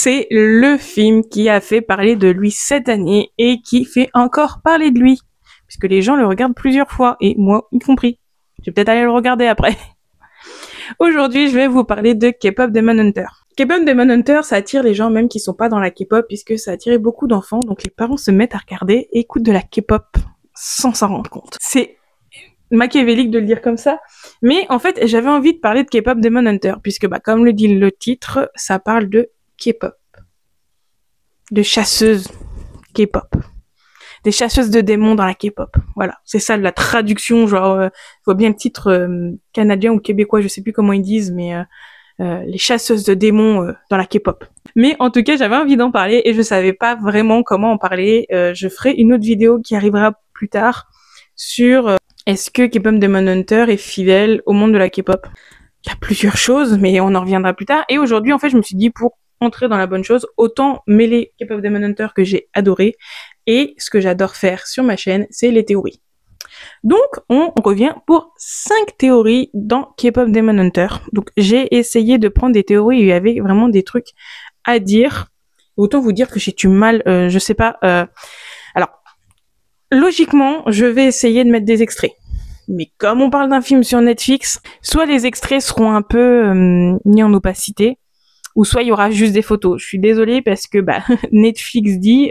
c'est le film qui a fait parler de lui cette année et qui fait encore parler de lui, puisque les gens le regardent plusieurs fois, et moi y compris. Je vais peut-être aller le regarder après. Aujourd'hui, je vais vous parler de K-pop Demon Hunter. K-pop Demon Hunter, ça attire les gens même qui sont pas dans la K-pop, puisque ça a attiré beaucoup d'enfants, donc les parents se mettent à regarder et écoutent de la K-pop sans s'en rendre compte. C'est machiavélique de le dire comme ça, mais en fait, j'avais envie de parler de K-pop Demon Hunter, puisque comme le dit le titre, ça parle de K-pop. De chasseuses K-pop. Des chasseuses de démons dans la K-pop. Voilà, c'est ça la traduction, genre, je vois bien le titre canadien ou québécois, je sais plus comment ils disent, mais les chasseuses de démons dans la K-pop. Mais en tout cas, j'avais envie d'en parler et je savais pas vraiment comment en parler. Je ferai une autre vidéo qui arrivera plus tard sur est-ce que K-pop Demon Hunter est fidèle au monde de la K-pop. Il y a plusieurs choses, mais on en reviendra plus tard. Et aujourd'hui, en fait, je me suis dit, pour entrer dans la bonne chose, autant mêler K-pop Demon Hunter que j'ai adoré, et ce que j'adore faire sur ma chaîne, c'est les théories. Donc, on revient pour 5 théories dans K-pop Demon Hunter. Donc, j'ai essayé de prendre des théories où il y avait vraiment des trucs à dire. Autant vous dire que j'ai du mal, je sais pas. Alors, logiquement, je vais essayer de mettre des extraits. Mais comme on parle d'un film sur Netflix, soit les extraits seront un peu mis en opacité, ou soit il y aura juste des photos. Je suis désolée parce que Netflix dit,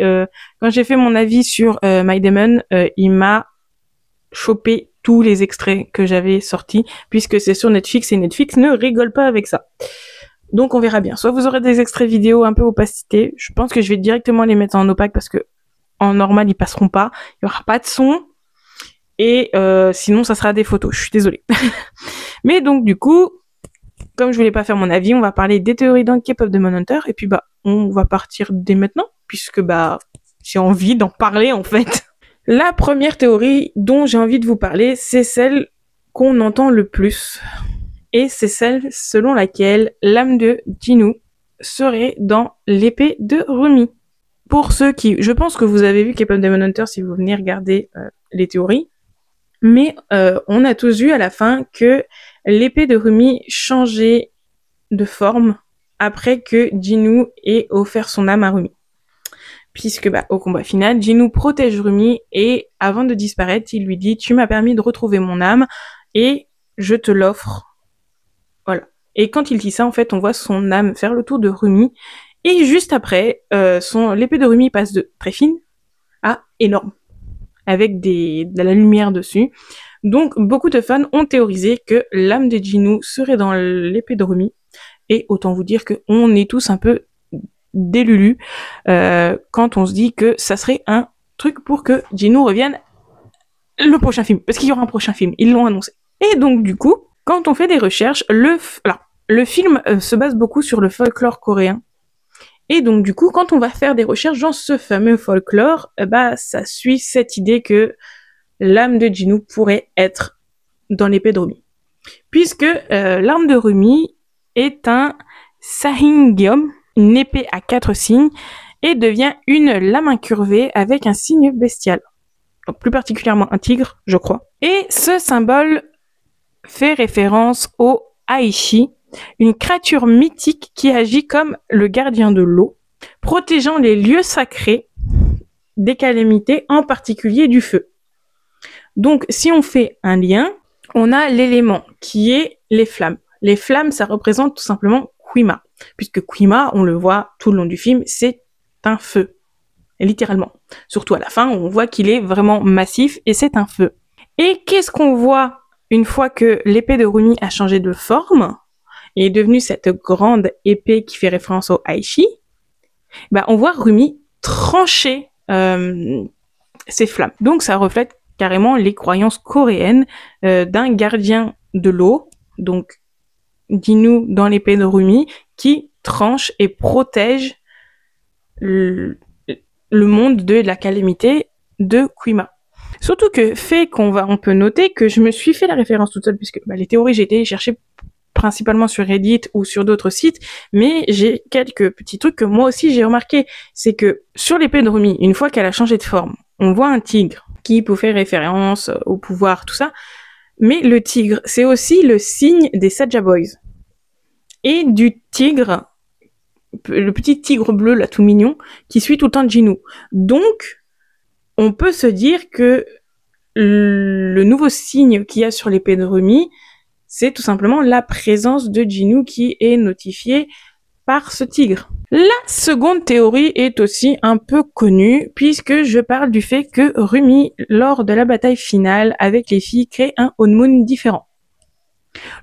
quand j'ai fait mon avis sur My Demon, il m'a chopé tous les extraits que j'avais sortis, puisque c'est sur Netflix et Netflix ne rigole pas avec ça. Donc on verra bien. Soit vous aurez des extraits vidéo un peu opacité, je pense que je vais directement les mettre en opaque parce que en normal ils passeront pas, il y aura pas de son, et sinon ça sera des photos, je suis désolée. Mais donc du coup, comme je voulais pas faire mon avis, on va parler des théories dans K-pop Demon Hunter, et puis on va partir dès maintenant, puisque j'ai envie d'en parler en fait. La première théorie dont j'ai envie de vous parler, c'est celle qu'on entend le plus, et c'est celle selon laquelle l'âme de Jinu serait dans l'épée de Rumi. Pour ceux qui, je pense que vous avez vu K-pop Demon Hunter si vous venez regarder les théories, mais on a tous vu à la fin que l'épée de Rumi changeait de forme après que Jinu ait offert son âme à Rumi. Puisque au combat final, Jinu protège Rumi et avant de disparaître, il lui dit « Tu m'as permis de retrouver mon âme et je te l'offre. » Voilà. Et quand il dit ça, en fait, on voit son âme faire le tour de Rumi et juste après, l'épée de Rumi passe de très fine à énorme, avec de la lumière dessus. Donc, beaucoup de fans ont théorisé que l'âme de Jinu serait dans l'épée de Rumi. Et autant vous dire qu'on est tous un peu délulus quand on se dit que ça serait un truc pour que Jinu revienne le prochain film. Parce qu'il y aura un prochain film, ils l'ont annoncé. Et donc, du coup, quand on fait des recherches, le film se base beaucoup sur le folklore coréen. Et donc, du coup, quand on va faire des recherches dans ce fameux folklore, ça suit cette idée que l'âme de Jinu pourrait être dans l'épée de Rumi. Puisque l'arme de Rumi est un Sahingyom, une épée à 4 signes, et devient une lame incurvée avec un signe bestial. Donc plus particulièrement un tigre, je crois. Et ce symbole fait référence au Aishi, une créature mythique qui agit comme le gardien de l'eau, protégeant les lieux sacrés des calamités, en particulier du feu. Donc, si on fait un lien, on a l'élément qui est les flammes. Les flammes, ça représente tout simplement Kuima, puisque Kuima, on le voit tout le long du film, c'est un feu, littéralement. Surtout à la fin, on voit qu'il est vraiment massif et c'est un feu. Et qu'est-ce qu'on voit une fois que l'épée de Rumi a changé de forme et est devenue cette grande épée qui fait référence au Aishi? On voit Rumi trancher ses flammes. Donc ça reflète carrément les croyances coréennes d'un gardien de l'eau, donc Jinu dans l'épée de Rumi, qui tranche et protège le monde de la calamité de Kuima. Surtout que on peut noter que je me suis fait la référence toute seule, puisque les théories j'ai été les chercher principalement sur Reddit ou sur d'autres sites, mais j'ai quelques petits trucs que moi aussi j'ai remarqué. C'est que sur l'épée de Rumi, une fois qu'elle a changé de forme, on voit un tigre qui peut faire référence au pouvoir, tout ça, mais le tigre, c'est aussi le signe des Saja Boys. Et du tigre le petit tigre bleu là tout mignon qui suit tout le temps Jinwoo. Donc on peut se dire que le nouveau signe qu'il y a sur l'épée de Rumi, c'est tout simplement la présence de Jinwoo qui est notifiée par ce tigre. La seconde théorie est aussi un peu connue puisque je parle du fait que Rumi, lors de la bataille finale avec les filles, crée un Onmun différent.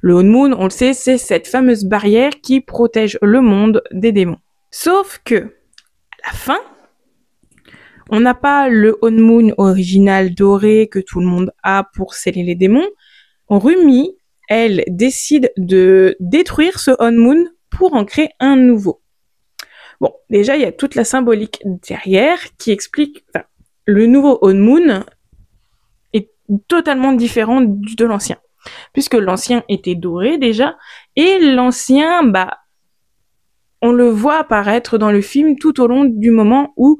Le Onmun, on le sait, c'est cette fameuse barrière qui protège le monde des démons. Sauf que, à la fin, on n'a pas le Onmun original doré que tout le monde a pour sceller les démons. Rumi, elle, décide de détruire ce Onmun pour en créer un nouveau. Bon, déjà, il y a toute la symbolique derrière qui explique... Enfin, le nouveau Onmun est totalement différent de l'ancien. Puisque l'ancien était doré déjà, et l'ancien, on le voit apparaître dans le film tout au long du moment où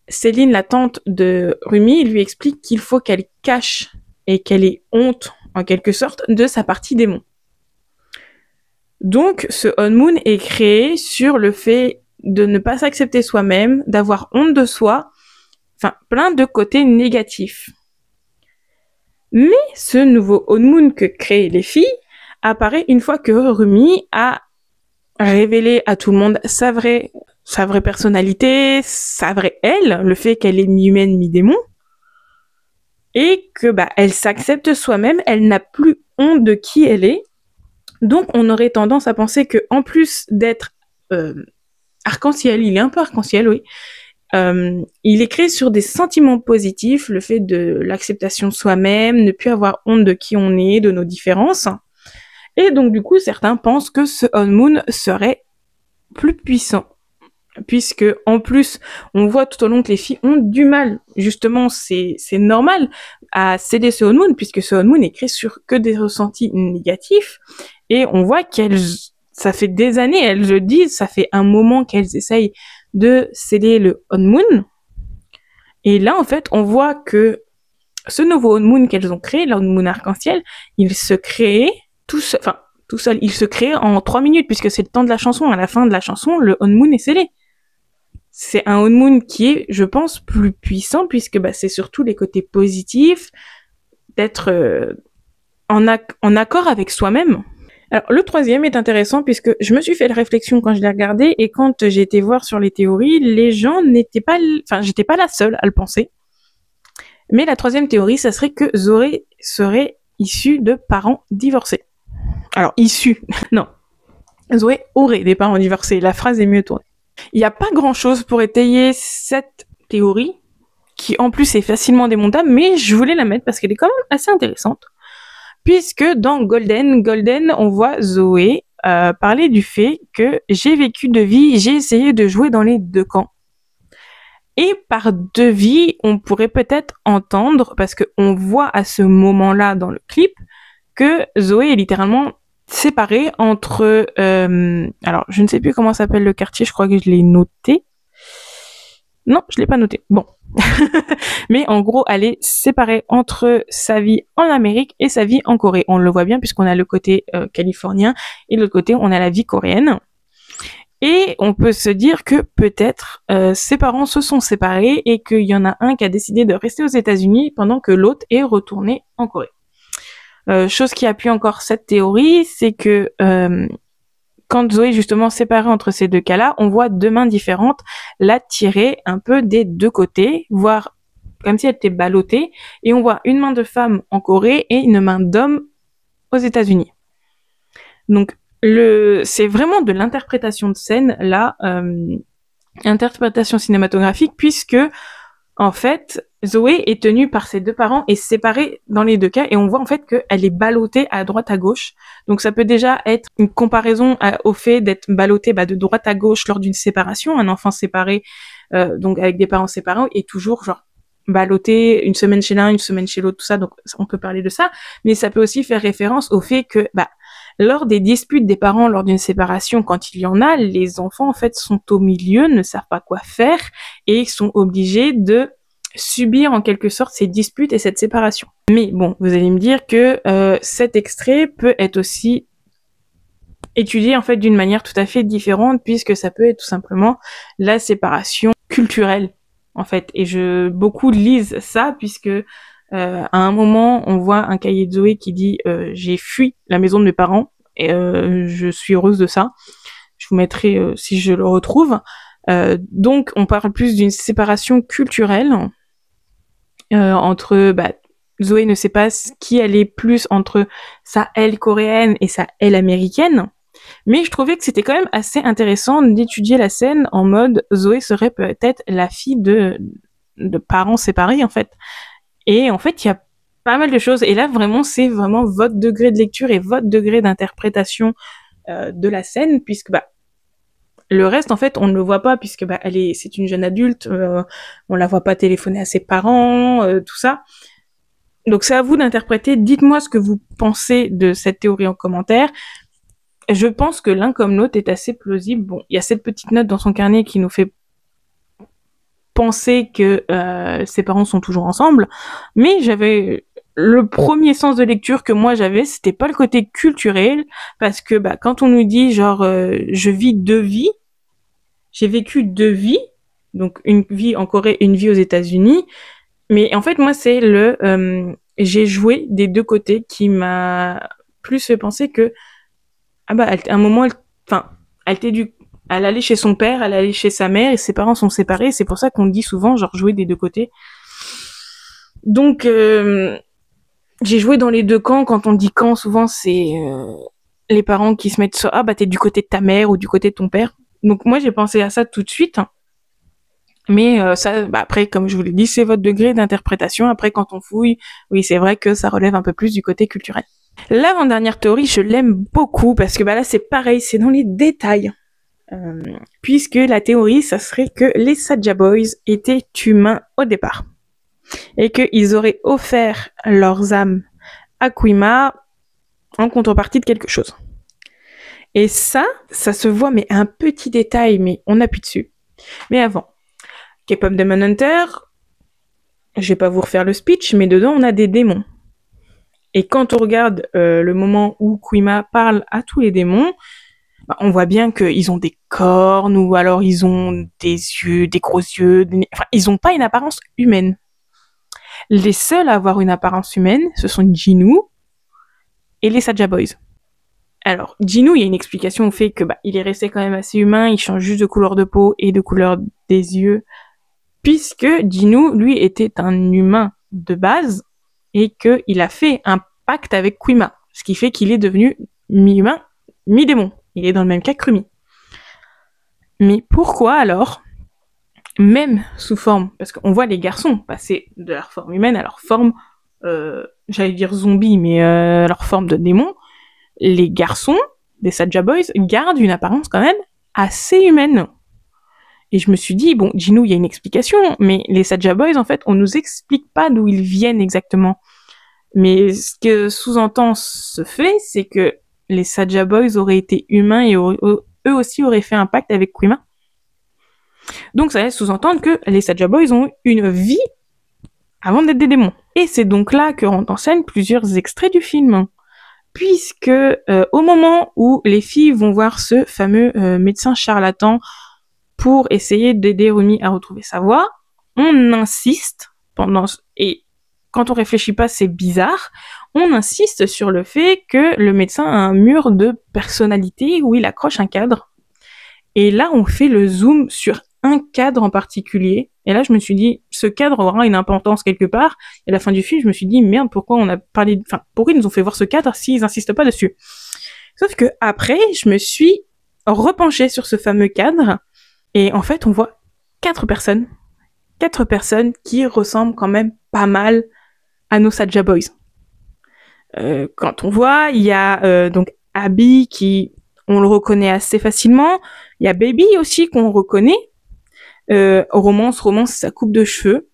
Céline, la tante de Rumi, lui explique qu'il faut qu'elle cache et qu'elle ait honte, en quelque sorte, de sa partie démon. Donc, ce Onmun est créé sur le fait de ne pas s'accepter soi-même, d'avoir honte de soi, enfin, plein de côtés négatifs. Mais ce nouveau Onmun que créent les filles apparaît une fois que Rumi a révélé à tout le monde sa vraie personnalité, sa vraie elle, le fait qu'elle est mi-humaine, mi-démon, et que elle s'accepte soi-même, elle n'a plus honte de qui elle est. Donc on aurait tendance à penser que en plus d'être arc-en-ciel, il est un peu arc-en-ciel, oui. Il est créé sur des sentiments positifs, le fait de l'acceptation de soi-même, ne plus avoir honte de qui on est, de nos différences. Et donc du coup, certains pensent que ce Onmun serait plus puissant. Puisque en plus, on voit tout au long que les filles ont du mal. Justement, c'est normal à céder ce Onmun, puisque ce Onmun est créé sur que des ressentis négatifs. Et on voit ça fait des années, elles le disent, ça fait un moment qu'elles essayent de céder le Onmun. Et là, en fait, on voit que ce nouveau Onmun qu'elles ont créé, l'Onmun arc-en-ciel, il se crée tout seul, il se crée en 3 minutes, puisque c'est le temps de la chanson. À la fin de la chanson, le Onmun est scellé. C'est un Onmun qui est, je pense, plus puissant, puisque c'est surtout les côtés positifs, d'être en accord avec soi-même. Alors, le troisième est intéressant, puisque je me suis fait la réflexion quand je l'ai regardé, et quand j'ai été voir sur les théories, les gens j'étais pas la seule à le penser. Mais la troisième théorie, ça serait que Zoé serait issue de parents divorcés. Alors, issue, non. Zoé aurait des parents divorcés, la phrase est mieux tournée. Il n'y a pas grand-chose pour étayer cette théorie, qui en plus est facilement démontable, mais je voulais la mettre parce qu'elle est quand même assez intéressante. Puisque dans Golden, on voit Zoé parler du fait que j'ai vécu 2 vies, j'ai essayé de jouer dans les 2 camps. Et par 2 vies, on pourrait peut-être entendre, parce qu'on voit à ce moment-là dans le clip, que Zoé est littéralement séparée entre... alors, je ne sais plus comment s'appelle le quartier, je crois que je l'ai noté. Non, je l'ai pas noté. Bon. Mais en gros, elle est séparée entre sa vie en Amérique et sa vie en Corée. On le voit bien puisqu'on a le côté californien et de l'autre côté, on a la vie coréenne. Et on peut se dire que peut-être ses parents se sont séparés et qu'il y en a un qui a décidé de rester aux États-Unis pendant que l'autre est retourné en Corée. Chose qui appuie encore cette théorie, c'est que quand Zoé est justement séparée entre ces 2 cas-là, on voit 2 mains différentes la tirer un peu des 2 côtés, voire comme si elle était ballottée, et on voit une main de femme en Corée et une main d'homme aux États-Unis. Donc c'est vraiment de l'interprétation de scène là, interprétation cinématographique, puisque en fait Zoé est tenue par ses 2 parents et séparée dans les 2 cas, et on voit en fait qu'elle est ballottée à droite à gauche. Donc ça peut déjà être une comparaison au fait d'être ballottée de droite à gauche lors d'une séparation. Un enfant séparé, donc avec des parents séparés, est toujours genre ballotté une semaine chez l'un, une semaine chez l'autre, tout ça. Donc on peut parler de ça, mais ça peut aussi faire référence au fait que lors des disputes des parents lors d'une séparation, quand il y en a, les enfants en fait sont au milieu, ne savent pas quoi faire et sont obligés de subir en quelque sorte ces disputes et cette séparation. Mais bon, vous allez me dire que cet extrait peut être aussi étudié en fait d'une manière tout à fait différente, puisque ça peut être tout simplement la séparation culturelle en fait. Et beaucoup lisent ça, puisque à un moment on voit un cahier de Zoé qui dit j'ai fui la maison de mes parents et je suis heureuse de ça. Je vous mettrai si je le retrouve. Donc on parle plus d'une séparation culturelle entre Zoé ne sait pas qui elle est plus entre sa elle coréenne et sa elle américaine. Mais je trouvais que c'était quand même assez intéressant d'étudier la scène en mode Zoé serait peut-être la fille de parents séparés en fait. Et en fait, il y a pas mal de choses. Et là, vraiment, c'est vraiment votre degré de lecture et votre degré d'interprétation de la scène, puisque le reste, en fait, on ne le voit pas, puisque c'est une jeune adulte, on la voit pas téléphoner à ses parents, tout ça. Donc c'est à vous d'interpréter. Dites-moi ce que vous pensez de cette théorie en commentaire. Je pense que l'un comme l'autre est assez plausible. Bon, il y a cette petite note dans son carnet qui nous fait penser que ses parents sont toujours ensemble, mais j'avais le premier sens de lecture que moi j'avais, c'était pas le côté culturel, parce que quand on nous dit genre je vis deux vies, j'ai vécu deux vies, donc une vie en Corée, une vie aux États-Unis, mais en fait moi c'est j'ai joué des deux côtés qui m'a plus fait penser que à un moment elle allait chez son père, elle allait chez sa mère, et ses parents sont séparés, c'est pour ça qu'on dit souvent genre jouer des deux côtés. Donc j'ai joué dans les deux camps. Quand on dit camp, souvent c'est les parents qui se mettent sur t'es du côté de ta mère ou du côté de ton père. Donc moi j'ai pensé à ça tout de suite. Mais ça, après, comme je vous l'ai dit, c'est votre degré d'interprétation. Après, quand on fouille, oui, c'est vrai que ça relève un peu plus du côté culturel. L'avant-dernière théorie, je l'aime beaucoup parce que là, c'est pareil, c'est dans les détails. Puisque la théorie, ça serait que les Saja Boys étaient humains au départ. Et qu'ils auraient offert leurs âmes à Kuima en contrepartie de quelque chose. Et ça se voit, mais un petit détail, mais on appuie dessus. Mais avant, K-pop Demon Hunter, je vais pas vous refaire le speech, mais dedans on a des démons. Et quand on regarde le moment où Kuima parle à tous les démons, on voit bien qu'ils ont des cornes, ou alors ils ont des yeux, des gros yeux, ils ont pas une apparence humaine. Les seuls à avoir une apparence humaine, ce sont Jinu et les Saja Boys. Alors, Jinu, il y a une explication au fait que il est resté quand même assez humain, il change juste de couleur de peau et de couleur des yeux, puisque Jinu, lui, était un humain de base et qu'il a fait un pacte avec Kuima, ce qui fait qu'il est devenu mi-humain, mi-démon. Il est dans le même cas que Krumi. Mais pourquoi alors, même sous forme, parce qu'on voit les garçons passer de leur forme humaine à leur forme, j'allais dire zombie, mais leur forme de démon, les garçons des Saja Boys gardent une apparence quand même assez humaine. Et je me suis dit, bon, Jinu, il y a une explication, mais les Saja Boys, en fait, on nous explique pas d'où ils viennent exactement. Mais ce que sous-entend ce fait, c'est que les Saja Boys auraient été humains et eux aussi auraient fait un pacte avec Kuima. Donc ça laisse sous-entendre que les Saja Boys ont une vie avant d'être des démons. Et c'est donc là que rentrent en scène plusieurs extraits du film. Puisque au moment où les filles vont voir ce fameux médecin charlatan pour essayer d'aider Rumi à retrouver sa voix, on insiste et quand on réfléchit pas, c'est bizarre, on insiste sur le fait que le médecin a un mur de personnalité où il accroche un cadre. Et là, on fait le zoom sur un cadre en particulier. Et là, je me suis dit, ce cadre aura une importance quelque part. Et à la fin du film, je me suis dit, merde, pourquoi ils nous ont fait voir ce cadre s'ils insistent pas dessus? Sauf que après, je me suis repenchée sur ce fameux cadre. Et en fait, on voit 4 personnes qui ressemblent quand même pas mal à nos Saja Boys. Quand on voit, il y a donc Abby qui, on le reconnaît assez facilement. Il y a Baby aussi qu'on reconnaît. Romance, sa coupe de cheveux.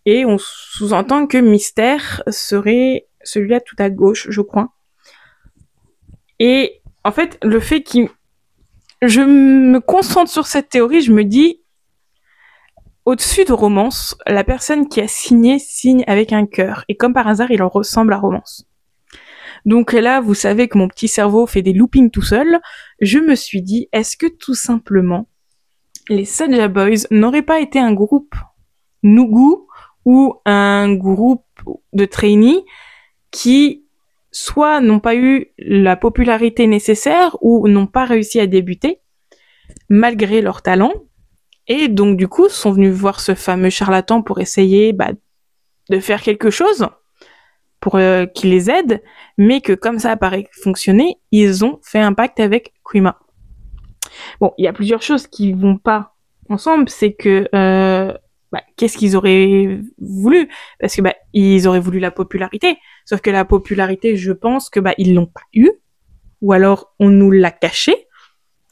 Et on sous-entend que Mystère serait celui-là tout à gauche, je crois. Et en fait, le fait je me concentre sur cette théorie, je me dis, au-dessus de Romance, la personne qui a signé signe avec un cœur. Et comme par hasard, il en ressemble à Romance. Donc là, vous savez que mon petit cerveau fait des loopings tout seul. Je me suis dit, est-ce que tout simplement, les Saja Boys n'auraient pas été un groupe Nugu ou un groupe de trainees qui soit n'ont pas eu la popularité nécessaire ou n'ont pas réussi à débuter malgré leur talent, et donc du coup sont venus voir ce fameux charlatan pour essayer de faire quelque chose pour qu'il les aide, mais que comme ça paraît fonctionner, ils ont fait un pacte avec Kuima. Bon, il y a plusieurs choses qui vont pas ensemble, c'est que qu'est-ce qu'ils auraient voulu? Parce que ils auraient voulu la popularité, sauf que la popularité, je pense que ils l'ont pas eu, ou alors on nous l'a caché.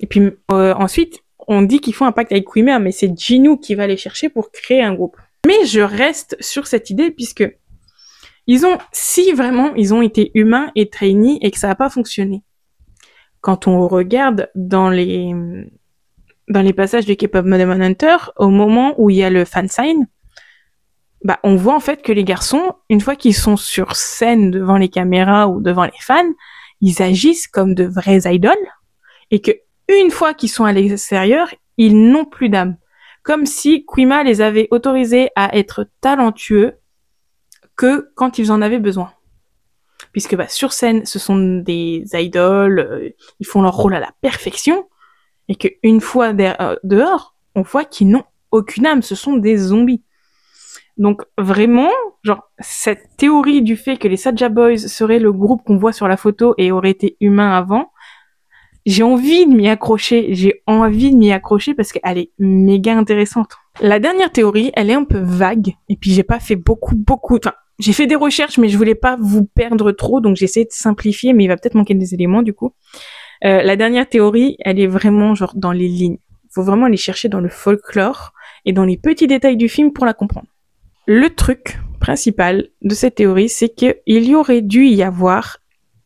Et puis ensuite, on dit qu'ils font un pacte avec Kuima, mais c'est Jinu qui va les chercher pour créer un groupe. Mais je reste sur cette idée puisque si vraiment ils ont été humains et trainees et que ça n'a pas fonctionné. Quand on regarde dans les passages de K-pop Demon Hunter, au moment où il y a le fansign, on voit en fait que les garçons, une fois qu'ils sont sur scène devant les caméras ou devant les fans, ils agissent comme de vrais idoles, et que une fois qu'ils sont à l'extérieur, ils n'ont plus d'âme. Comme si Kuima les avait autorisés à être talentueux que quand ils en avaient besoin. Puisque sur scène, ce sont des idoles, ils font leur rôle à la perfection, et qu'une fois dehors, on voit qu'ils n'ont aucune âme, ce sont des zombies. Donc vraiment, cette théorie du fait que les Saja Boys seraient le groupe qu'on voit sur la photo et auraient été humains avant, j'ai envie de m'y accrocher parce qu'elle est méga intéressante. La dernière théorie, elle est un peu vague, et puis j'ai pas fait j'ai fait des recherches, mais je voulais pas vous perdre trop, donc j'ai essayé de simplifier, mais il va peut-être manquer des éléments du coup. La dernière théorie, elle est vraiment dans les lignes. Faut vraiment aller chercher dans le folklore et dans les petits détails du film pour la comprendre. Le truc principal de cette théorie, c'est qu'il y aurait dû y avoir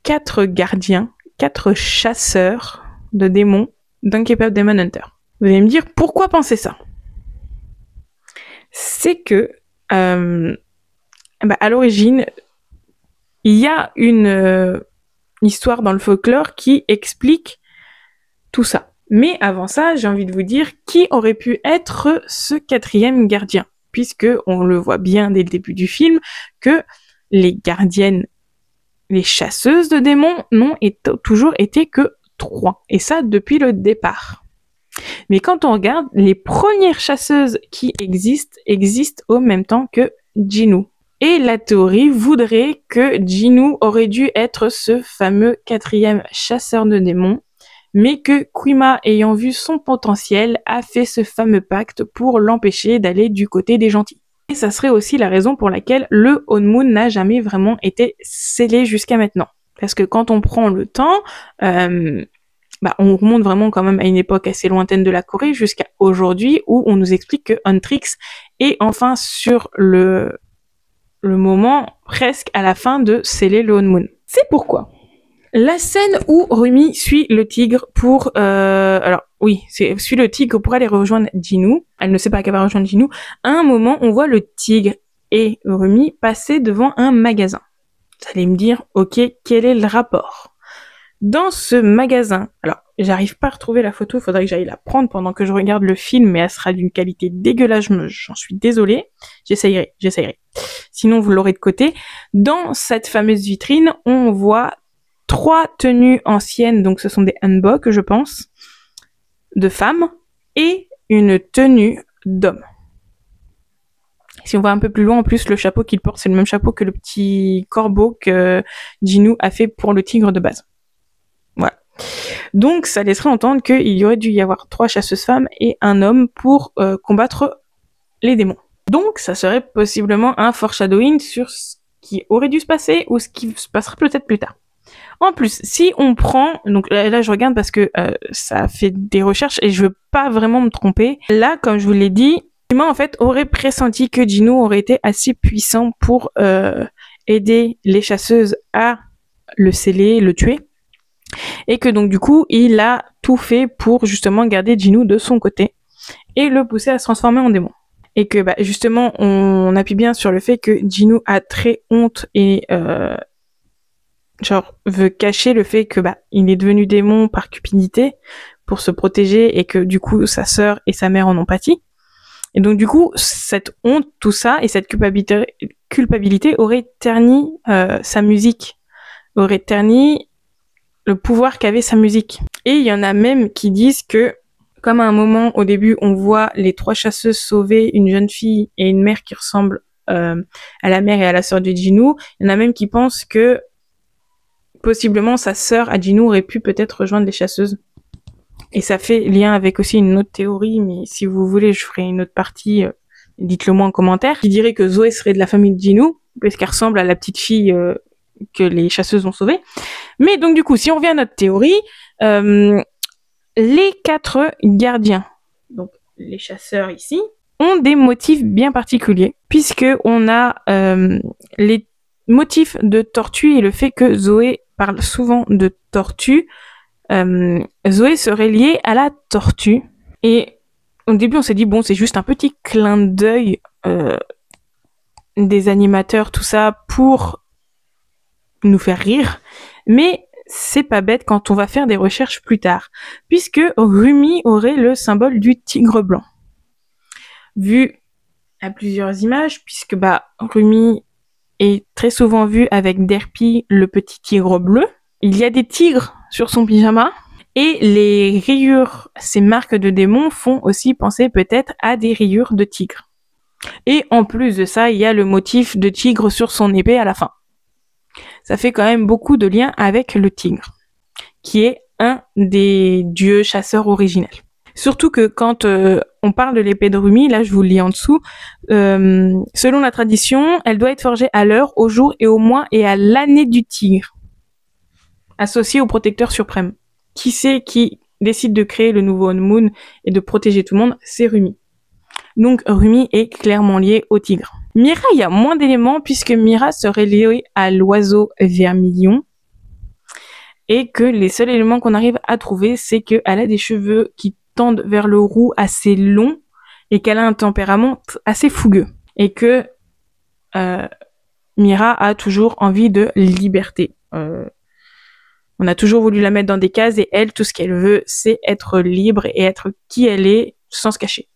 4 gardiens, 4 chasseurs de démons d'un K-pop Demon Hunter. Vous allez me dire, pourquoi penser ça? C'est que, à l'origine, il y a une histoire dans le folklore qui explique tout ça. Mais avant ça, j'ai envie de vous dire qui aurait pu être ce 4e gardien, puisque on le voit bien dès le début du film que les gardiennes, les chasseuses de démons n'ont toujours été que 3, et ça depuis le départ. Mais quand on regarde, les premières chasseuses qui existent au même temps que Jinu. Et la théorie voudrait que Jinu aurait dû être ce fameux 4e chasseur de démons, mais que Kuima, ayant vu son potentiel, a fait ce fameux pacte pour l'empêcher d'aller du côté des gentils. Et ça serait aussi la raison pour laquelle le Honmoon n'a jamais vraiment été scellé jusqu'à maintenant. Parce que quand on prend le temps, on remonte vraiment quand même à une époque assez lointaine de la Corée jusqu'à aujourd'hui où on nous explique que Huntrix est enfin sur le moment presque à la fin de sceller le Honmoon. C'est pourquoi la scène où Rumi suit le tigre pour suit le tigre pour aller rejoindre Jinu. Elle ne sait pas qu'elle va rejoindre Jinu. À un moment, on voit le tigre et Rumi passer devant un magasin. Vous allez me dire, ok, quel est le rapport? Dans ce magasin, alors j'arrive pas à retrouver la photo, il faudrait que j'aille la prendre pendant que je regarde le film, mais elle sera d'une qualité dégueulasse, j'en suis désolée. J'essayerai. Sinon, vous l'aurez de côté. Dans cette fameuse vitrine, on voit 3 tenues anciennes, donc ce sont des hanbok, je pense, de femmes, et une tenue d'homme. Si on va un peu plus loin, en plus, le chapeau qu'il porte, c'est le même chapeau que le petit corbeau que Jinu a fait pour le tigre de base. Voilà. Donc, ça laisserait entendre qu'il y aurait dû y avoir 3 chasseuses femmes et un homme pour combattre les démons. Donc, ça serait possiblement un foreshadowing sur ce qui aurait dû se passer ou ce qui se passera peut-être plus tard. En plus, si on prend, donc là je regarde parce que ça fait des recherches et je veux pas vraiment me tromper. Là, comme je vous l'ai dit, Kuima en fait aurait pressenti que Jinu aurait été assez puissant pour aider les chasseuses à le sceller, le tuer. Et que donc du coup, il a tout fait pour justement garder Jinu de son côté et le pousser à se transformer en démon. Et que justement, on appuie bien sur le fait que Jinu a très honte et genre veut cacher le fait que il est devenu démon par cupidité pour se protéger et que du coup sa sœur et sa mère en ont pâti. Et donc du coup cette honte, tout ça et cette culpabilité aurait terni sa musique, aurait terni le pouvoir qu'avait sa musique. Et il y en a même qui disent que comme à un moment au début on voit les 3 chasseuses sauver une jeune fille et une mère qui ressemble à la mère et à la sœur de Jinwoo, il y en a même qui pensent que possiblement sa sœur à Jinwoo aurait pu peut-être rejoindre les chasseuses. Et ça fait lien avec aussi une autre théorie, mais si vous voulez, je ferai une autre partie, dites-le moi en commentaire, qui dirait que Zoé serait de la famille de Jinwoo, parce qu'elle ressemble à la petite fille que les chasseuses ont sauvée. Mais donc du coup, si on revient à notre théorie, les 4 gardiens, donc les chasseurs ici, ont des motifs bien particuliers, puisque on a les motifs de tortue et le fait que Zoé parle souvent de tortue. Zoé serait liée à la tortue. Et au début, on s'est dit, bon, c'est juste un petit clin d'œil des animateurs, tout ça, pour nous faire rire. Mais c'est pas bête quand on va faire des recherches plus tard, puisque Rumi aurait le symbole du tigre blanc. Vu à plusieurs images, puisque Rumi est très souvent vu avec Derpy, le petit tigre bleu. Il y a des tigres sur son pyjama, et les rayures, ces marques de démons, font aussi penser peut-être à des rayures de tigre. Et en plus de ça, il y a le motif de tigre sur son épée à la fin. Ça fait quand même beaucoup de liens avec le tigre, qui est un des dieux chasseurs originels. Surtout que quand on parle de l'épée de Rumi, là je vous le lis en dessous, selon la tradition, elle doit être forgée à l'heure, au jour et au mois et à l'année du tigre, associée au protecteur suprême. Qui c'est qui décide de créer le nouveau Moon et de protéger tout le monde? C'est Rumi. Donc Rumi est clairement lié au tigre. Mira, il y a moins d'éléments puisque Mira serait liée à l'oiseau vermillon et que les seuls éléments qu'on arrive à trouver, c'est qu'elle a des cheveux qui tendent vers le roux assez longs et qu'elle a un tempérament assez fougueux et que Mira a toujours envie de liberté. On a toujours voulu la mettre dans des cases et elle, tout ce qu'elle veut, c'est être libre et être qui elle est sans se cacher.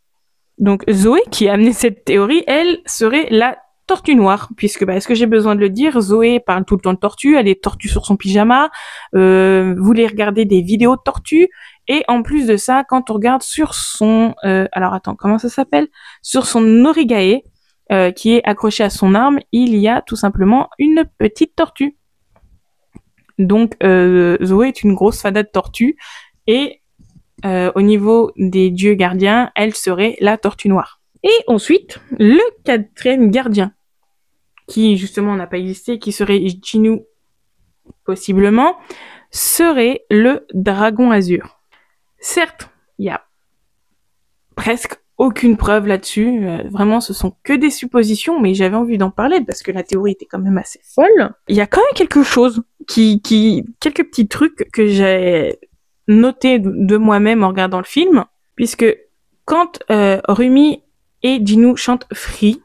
Donc Zoé, qui a amené cette théorie, elle serait la tortue noire, puisque est-ce que j'ai besoin de le dire, Zoé parle tout le temps de tortue, elle est tortue sur son pyjama, voulait regarder des vidéos de tortue, et en plus de ça, quand on regarde sur son... alors attends, comment ça s'appelle? Sur son origae, qui est accroché à son arme, il y a tout simplement une petite tortue. Donc Zoé est une grosse fada de tortue, et au niveau des dieux gardiens, elle serait la tortue noire. Et ensuite, le 4e gardien, qui justement n'a pas existé, qui serait Jinwoo possiblement, serait le dragon azur. Certes, il y a presque aucune preuve là-dessus, vraiment ce sont que des suppositions, mais j'avais envie d'en parler parce que la théorie était quand même assez folle. Il y a quand même quelque chose quelques petits trucs que j'ai noté de moi-même en regardant le film, puisque quand Rumi et Jinwoo chantent Free,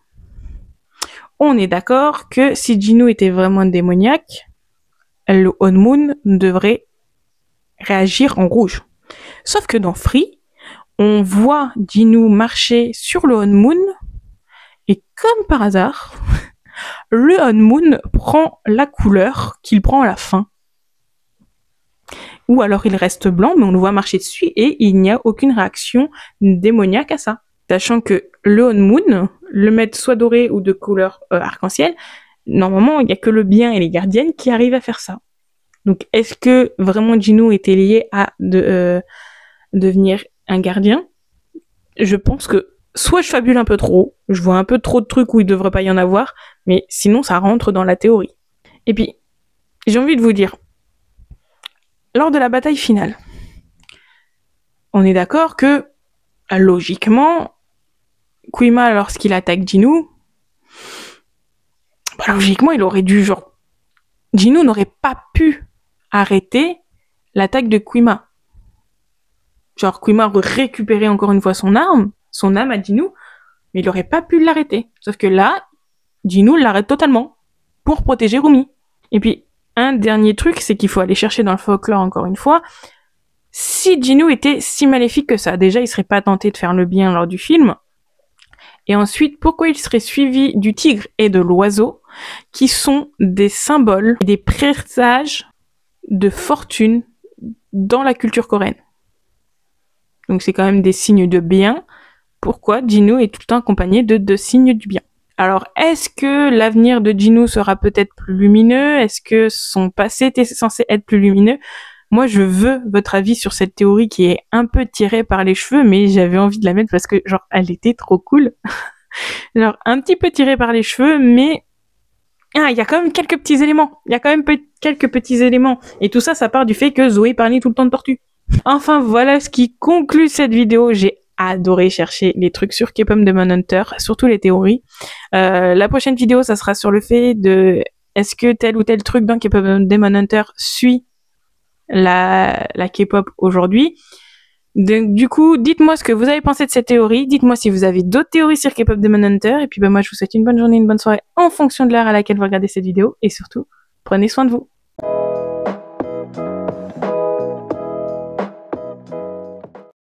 on est d'accord que si Jinwoo était vraiment démoniaque, le Moon devrait réagir en rouge. Sauf que dans Free, on voit Jinwoo marcher sur le Moon, et comme par hasard, le Moon prend la couleur qu'il prend à la fin. Ou alors il reste blanc, mais on le voit marcher dessus et il n'y a aucune réaction démoniaque à ça. Sachant que le Moon, le mettre soit doré ou de couleur arc-en-ciel, normalement il n'y a que le bien et les gardiennes qui arrivent à faire ça. Donc est-ce que vraiment Jinwoo était lié à devenir un gardien? Je pense que soit je fabule un peu trop, je vois un peu trop de trucs où il ne devrait pas y en avoir, mais sinon ça rentre dans la théorie. Et puis, j'ai envie de vous dire, lors de la bataille finale, on est d'accord que, logiquement, Kuima, lorsqu'il attaque Jinwoo, logiquement, il aurait dû, Jinwoo n'aurait pas pu arrêter l'attaque de Kuima. Kuima aurait récupéré encore une fois son âme à Jinwoo, mais il aurait pas pu l'arrêter. Sauf que là, Jinwoo l'arrête totalement, pour protéger Rumi. Et puis, un dernier truc, c'est qu'il faut aller chercher dans le folklore encore une fois. Si Jinwoo était si maléfique que ça, déjà il serait pas tenté de faire le bien lors du film. Et ensuite, pourquoi il serait suivi du tigre et de l'oiseau, qui sont des symboles, des présages de fortune dans la culture coréenne. Donc c'est quand même des signes de bien. Pourquoi Jinwoo est tout le temps accompagné de deux signes du bien? Alors, est-ce que l'avenir de Jinwoo sera peut-être plus lumineux? Est-ce que son passé était censé être plus lumineux? Moi, je veux votre avis sur cette théorie qui est un peu tirée par les cheveux, mais j'avais envie de la mettre parce que, genre, elle était trop cool. Genre, un petit peu tirée par les cheveux, mais il y a quand même quelques petits éléments. Quelques petits éléments. Et tout ça, ça part du fait que Zoé parlait tout le temps de tortue. Enfin, voilà ce qui conclut cette vidéo. J'ai adoré chercher les trucs sur K-pop Demon Hunter, surtout les théories. La prochaine vidéo, ça sera sur le fait de est-ce que tel ou tel truc dans K-pop Demon Hunter suit la K-pop aujourd'hui. Donc, du coup, dites-moi ce que vous avez pensé de cette théorie. Dites-moi si vous avez d'autres théories sur K-pop Demon Hunter. Et puis, moi, je vous souhaite une bonne journée, une bonne soirée en fonction de l'heure à laquelle vous regardez cette vidéo. Et surtout, prenez soin de vous.